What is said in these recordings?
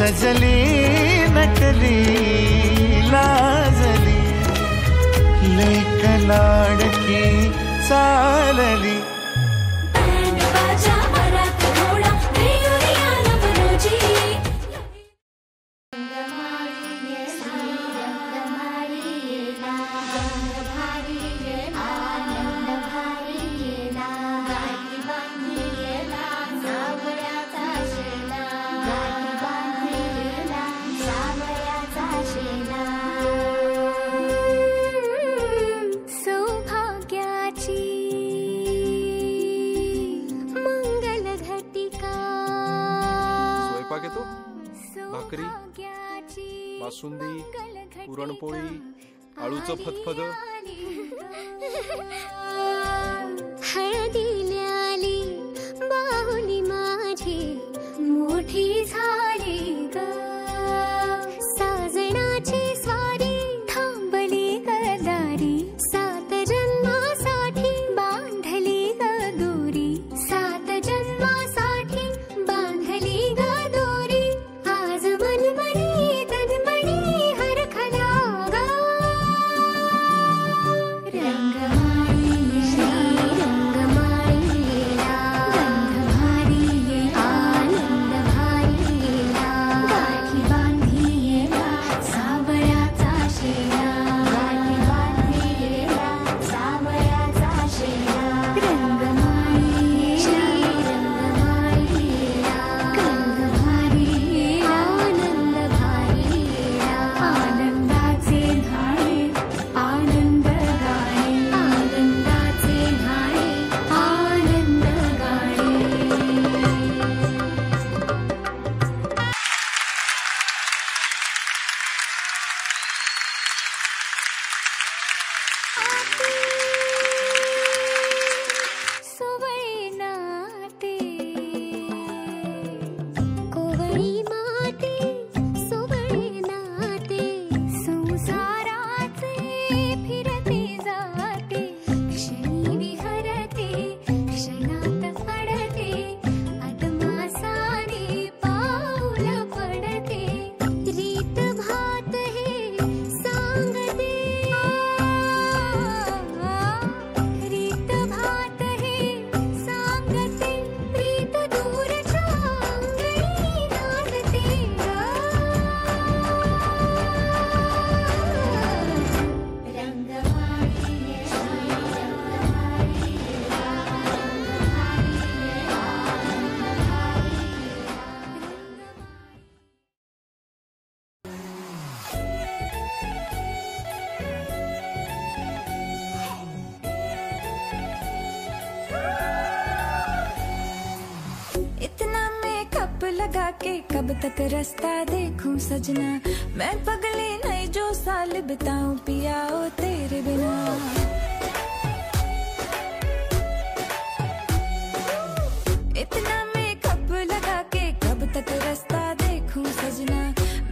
सजली नटली लाजली लेक लाडकी चालली बासुंदी, पुरणपोळी, आळूचं फतफद, हळदीने आली बाहुली माझी मोठी झाली ग साजणाची स्वारी थांबली गदारी 7 जन्मासाठी बांधली ग दोरी 7 जन्मासाठी बांधली ग दोरी आज मनमनी लगा के कब तक रास्ता देखूं सजना मैं पगली नहीं जो साल बिताऊं पिया ओ तेरे बिना इतना मेकअप लगा के कब तक रास्ता देखूं सजना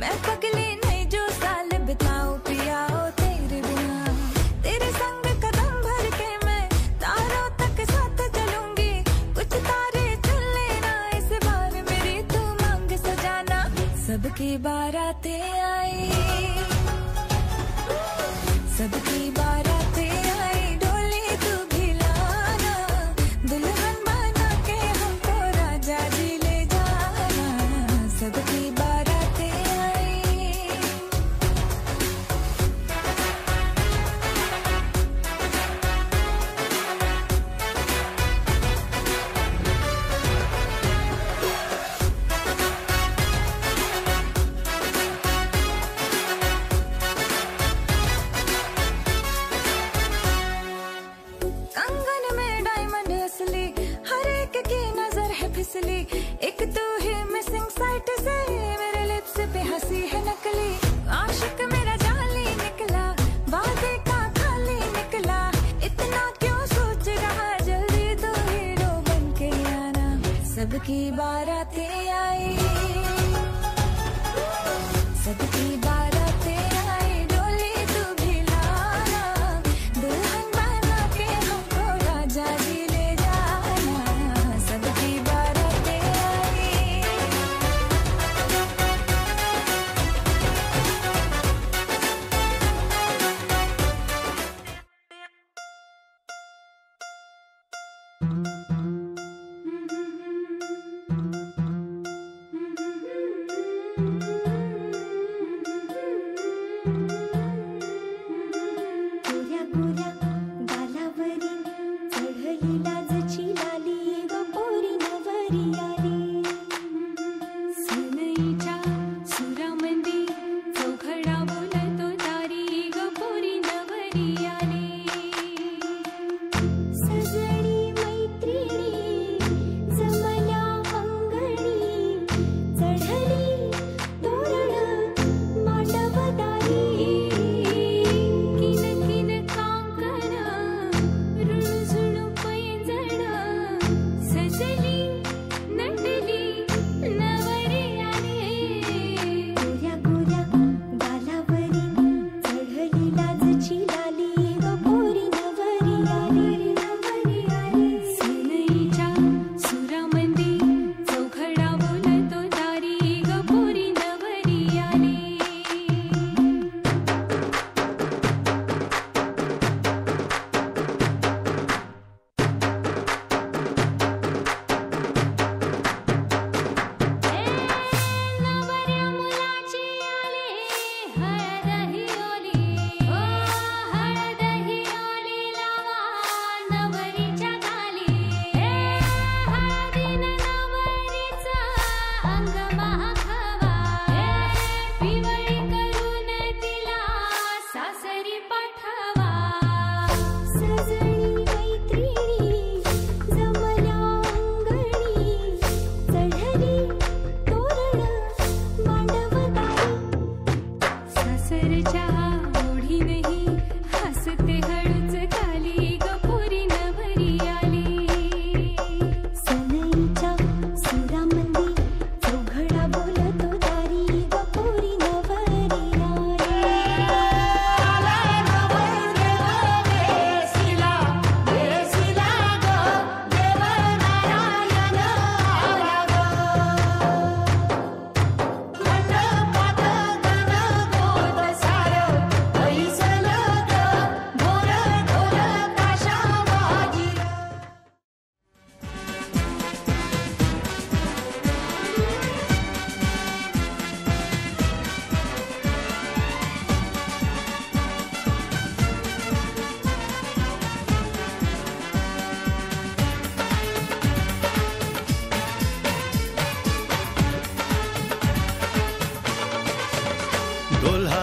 मैं पगली नहीं जो साल बिताऊं पिया ओ तेरे बिना तेरे संग कदम भर के मैं तारों तक साथ चलूंगी कुछ तारे चुन लेना इस बार मेरी तू मांग सजाना सबकी बारातें आई सबकी बारातें आई डोली तू भी लाना दुल्हन बना के हमको राजा जी ले जाना सबकी बारातें आई फिसली एक तू ही मिसिंग साइट से मेरे लिप्स पे हंसी है नकली आशिक मेरा जाली निकला वादे का खाली निकला इतना क्यों सोच रहा जल्दी तू हीरो बन के आना सबकी बारातें आई सबकी बारातें आई डोली तू भी लाना दुल्हन बना के हमको राजा जी ले जाना सबकी बारातें आई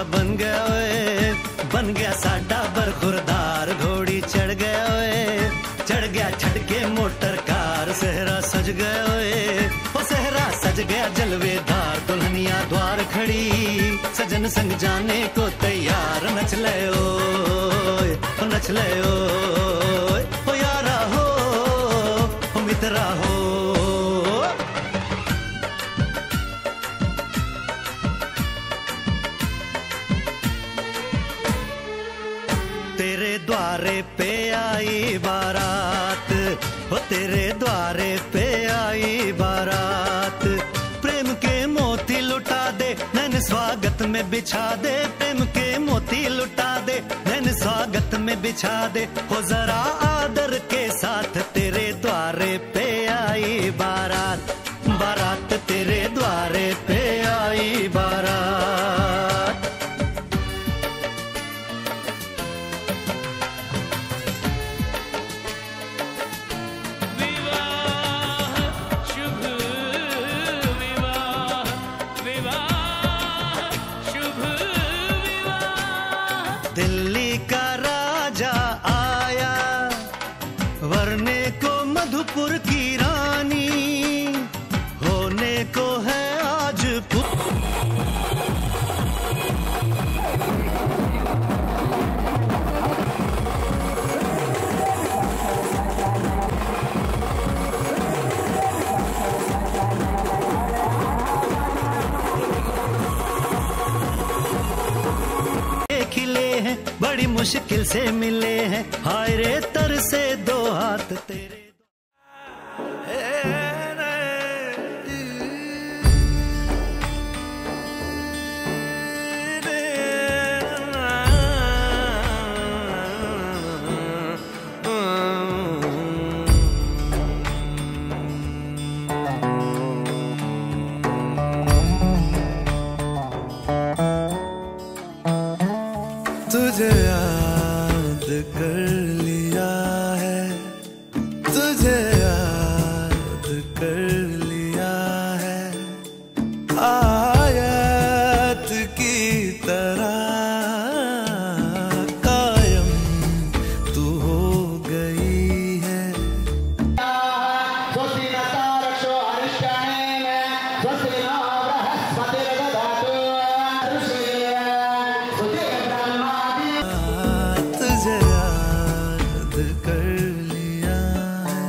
बन गया ओए, बन गया साडा बरखुरदार। घोड़ी चढ़ गया ओए, चढ़ गया छटके मोटर कार। सहरा सज गया ओए, ओ सहरा सज गया जलवेदार। दुल्हनिया द्वार खड़ी, सजन संग जाने को तैयार। नच ले ओए, ओ नच ले ओए, ओ यारा हो, ओ मित्रा हो। तेरे द्वारे पे आई बारात, ओ तेरे द्वारे पे आई बारात। प्रेम के मोती लुटा दे, नैन स्वागत में बिछा दे। प्रेम के मोती लुटा दे, नैन स्वागत में बिछा दे। हो जरा आदर के साथ तेरे द्वारे पे आई बारात। बारात तेरे द्वारे पे आई बारात। दिल्ली का राजा आया, वरने को मधुपुर की रानी। होने को है आज खिले हैं, बड़ी मुश्किल से मिले हैं। हाय रे तर से दो हाथ तेरे। तुझे याद कर लिया है, तुझे याद कर लिया है। आयत की तरह कायम तू हो गई है। तुझे याद कर लिया है,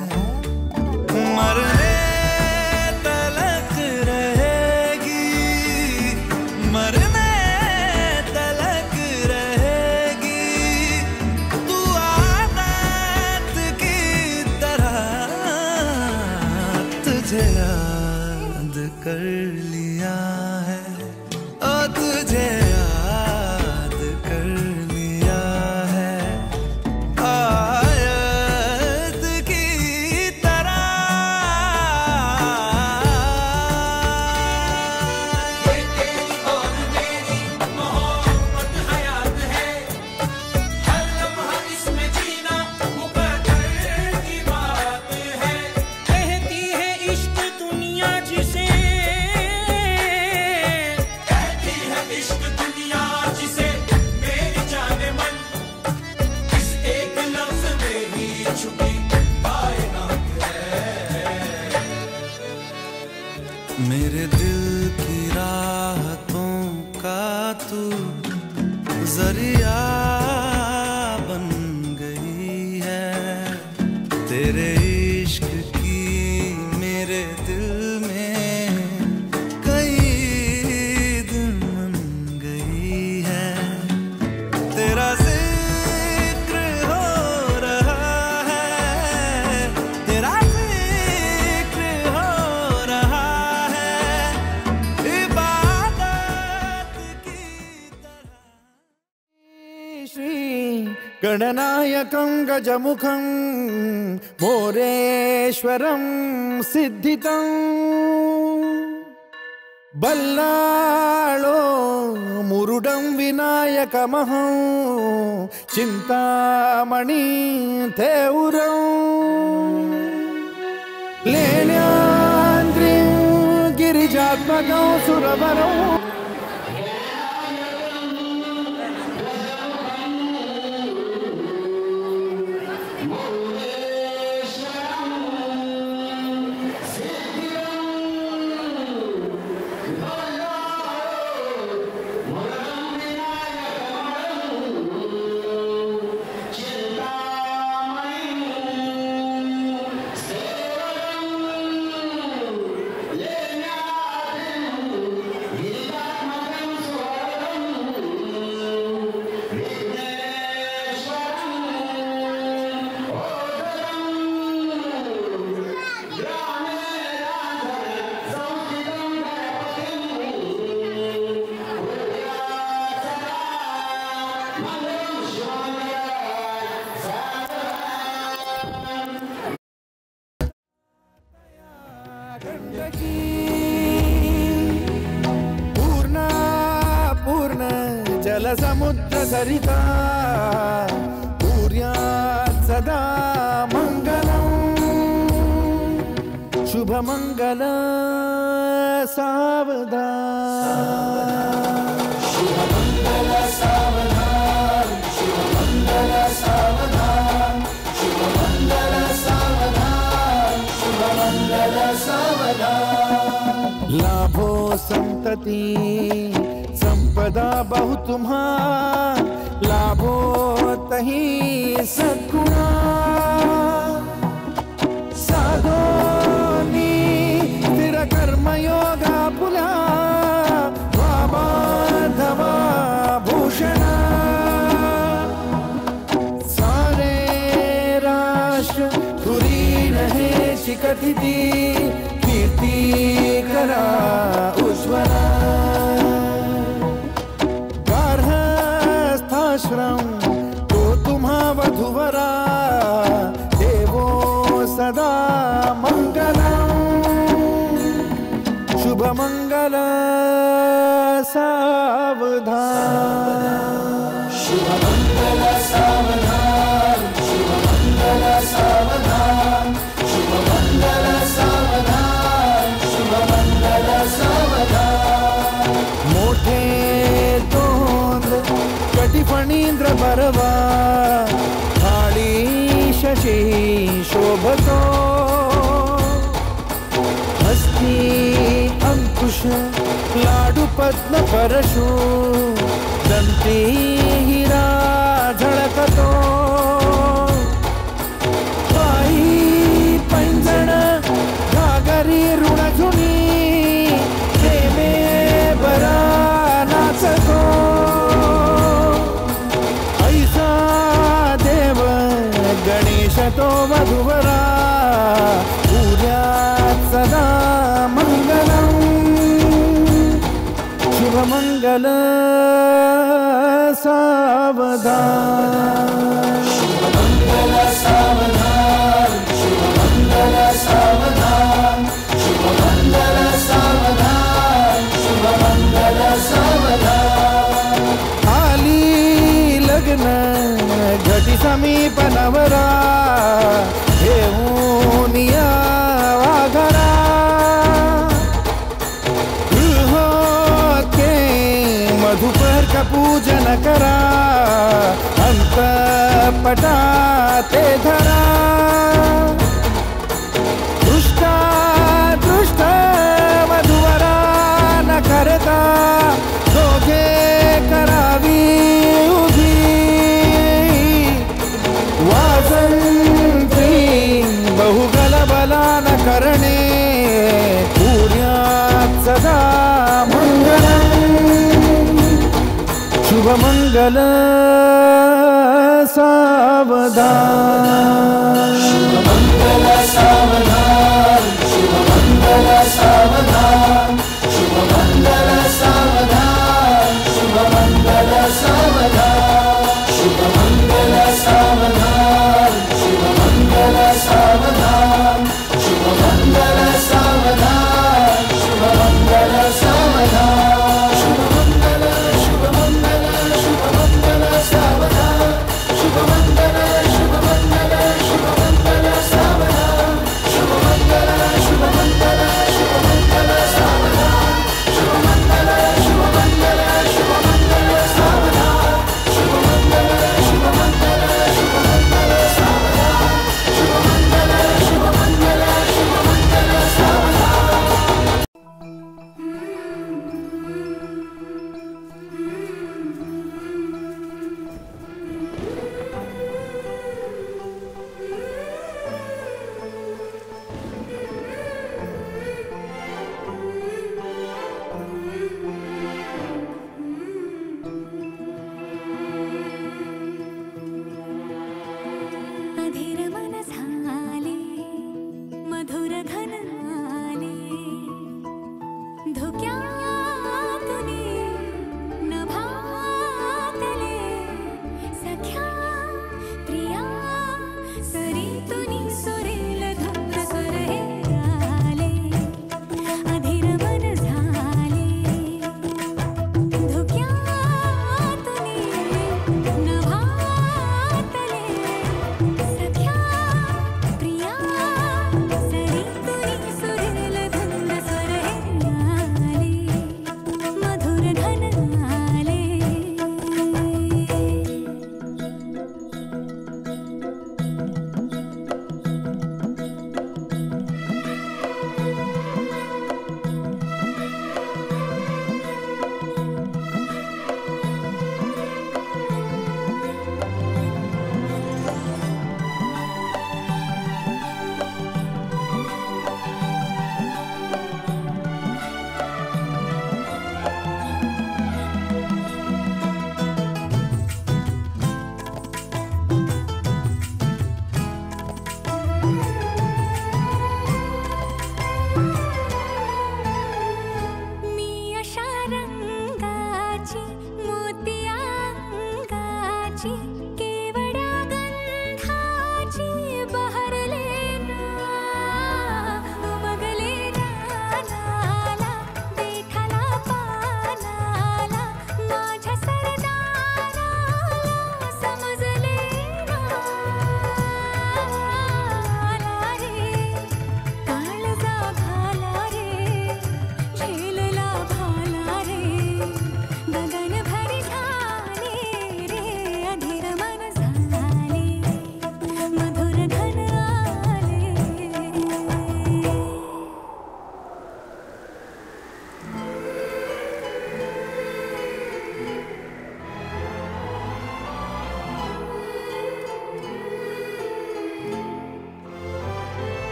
मरने तलक रहेगी, मरने तलक रहेगी। तू आदत की तरह तुझे याद कर लिया है, ओ तुझे याद कर लिया है। आयत की तरह कहती है इश्क दुनिया जिसे, कहती है इश्क दुनिया जिसे मेरी जाने मन इस एक लफ्ज में ही छुपी कायनात है। मेरे दिल की राहतों का तू जरिया बन गई है। तेरे इश्क की मेरे दिल में कई दिन बन गई है। तेरा जिक्र हो रहा है, तेरा जिक्र हो रहा है, इबादत की तरह। श्री गणनायकं गजमुखं मोरेश्वरं सिद्धितं बल्लाळो मुरुडं विनायकमहं चिन्तामणि थेउरं लेण्याद्रिं गिरिजात्मकं सुरवरं जल समुद्र सरिता कुर्यात् सदा मंगलम् शुभ मंगल सावधान शुभ मंगल सावधान शुभ मंगल सावधान शुभ मंगल सावधान शुभ मंगल सावधान लाभो संतति संपदा बहु तुम्हा लाभो तही सद्गुणा साधोनी स्थिर कर्मयोगा पुला वामाधवा भूषण सारे राष्ट्र धुरीन है शिखतिथि कीर्ति करा उज्ज्वला गार्हस्थाश्रम तो तुम्हा वधुवरा देवो सदा मंगलम् शुभ मंगल सावधान शुभ मंगल सावधान शुभ मंगल सावधान शुभ मंगल सावधान शुभ मंगल सावधान मोठे तोंड कटिफणींद्र बरवा थाळी शशी शोभतो हस्ती अंकुश लाडू पद्म परशु दंती हिरा झळकतो पायी पैंजण घागरी ऋणझुनी प्रेमे बरा नाचतो ऐसा देव गणेश तो वधुवरा पूर्यात् सदा मंगलम् शुभ मंगल सावधान शुभ मंगल सावधान शुभ मंगल सावधान शुभ मंगल सावधान शुभ मंगल सावधान आली लग्न घटी समीप नवरा घेऊन यावा घरा गृहोके मधुपर का पूजन करा अंतपटा ते धरा दृष्टा दृष्ट वधुवरा न करता दोघे करावी उभी वासंती बहुगल बला न करणे पूर्यात् सदा मंगलम् शुभ मंगल सावधान शुभ मंगल सावधान शुभ मंगल सावधान शुभ मंगल सावधान शुभ मंगल सावधान शुभ मंगल सावधान शुभ मंगल सावधान शुभ मंगल सावधान शुभ मंगल सावधान शुभ मंगल शुभ मंगल शुभ मंगल सावधान शुभ मंगल शुभ मंगल शुभ मंगल सावधान शुभ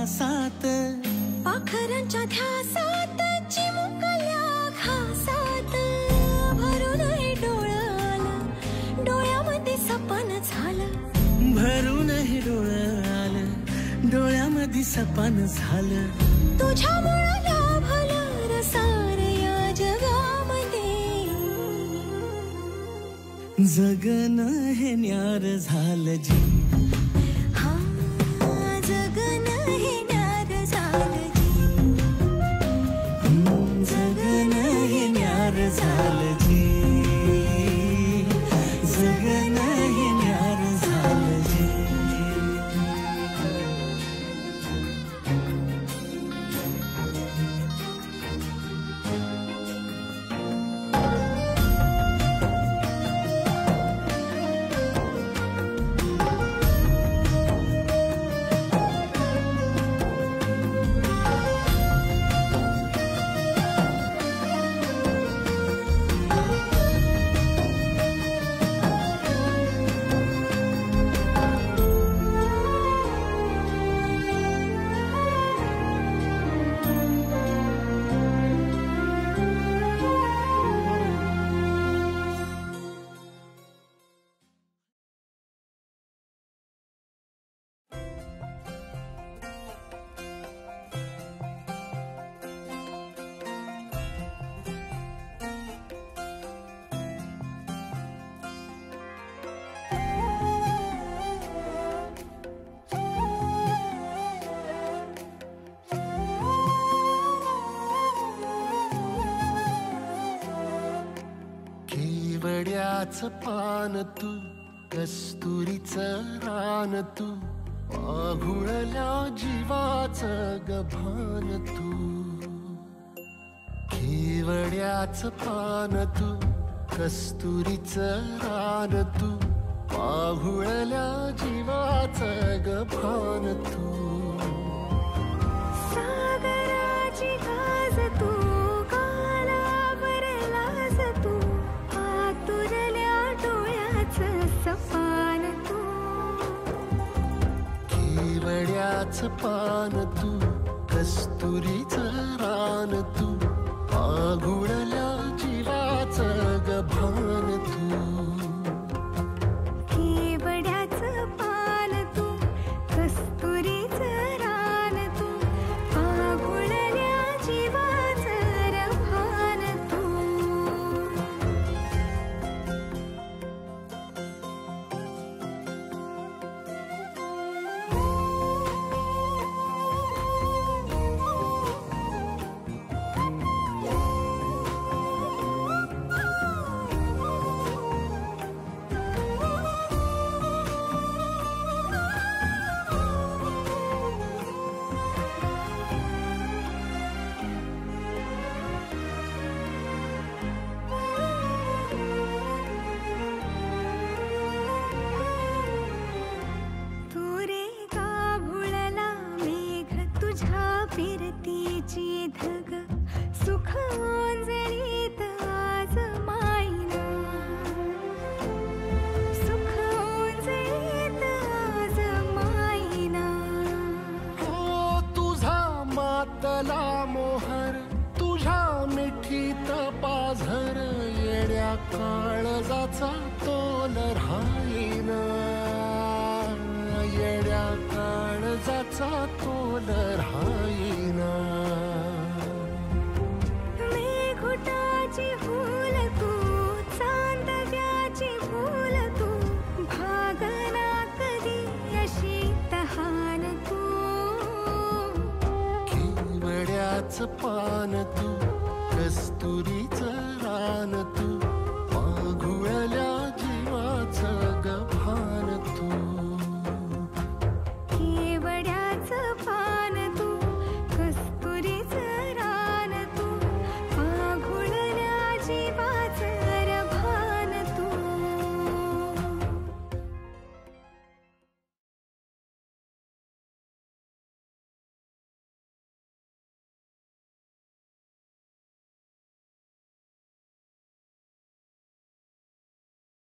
श्वासात पाखरांच्या ध्यासात चिमुकल्या घासात भरून हे डोळ्याला डोळ्यामध्ये सपन झालं भरून हे डोळ्याला डोळ्यामध्ये सपन झालं तुझ्यामुळं लाभलं रसार या जगामध्ये जगणं हे न्यार झालं जी हा जगणं हे न्यार झालं जी जगणं हे न्यार झालं जी जगणं हे न्यार झालं जी केवड्याचं पान तू कस्तुरीचं रान तू आघुळल्या जीवाचं गभान तू केवड्याचं पान तू कस्तुरीचं रान तू आघुळल्या जीवाचं गभान तू सागराची गाज तू कालावरलास तू आतुरल्या डोळ्याचं सपान तू केवड्याचं पान तू कस्तुरीचं रान तू आघुळल्या जीवाचं गभान तू केवड्याचं पान तू कस्तुरीचं रान तू आघुळल्या जीवाचं रभान तू फिरतीची धग सुख ओंजळीत आज मायना सुख ओंजळीत आज मायना हो तुझा मातला मोहर तुझ्या मिठीत पाझर येड्या काळजाचा तोल राहीना येड्या काळजाचा तोल राहीना मेघुटाची फूल तू चांदव्याची फूल तू भागना कधी अशी तहान तू केवड्याचं पान तू कस्तुरीचं रान तू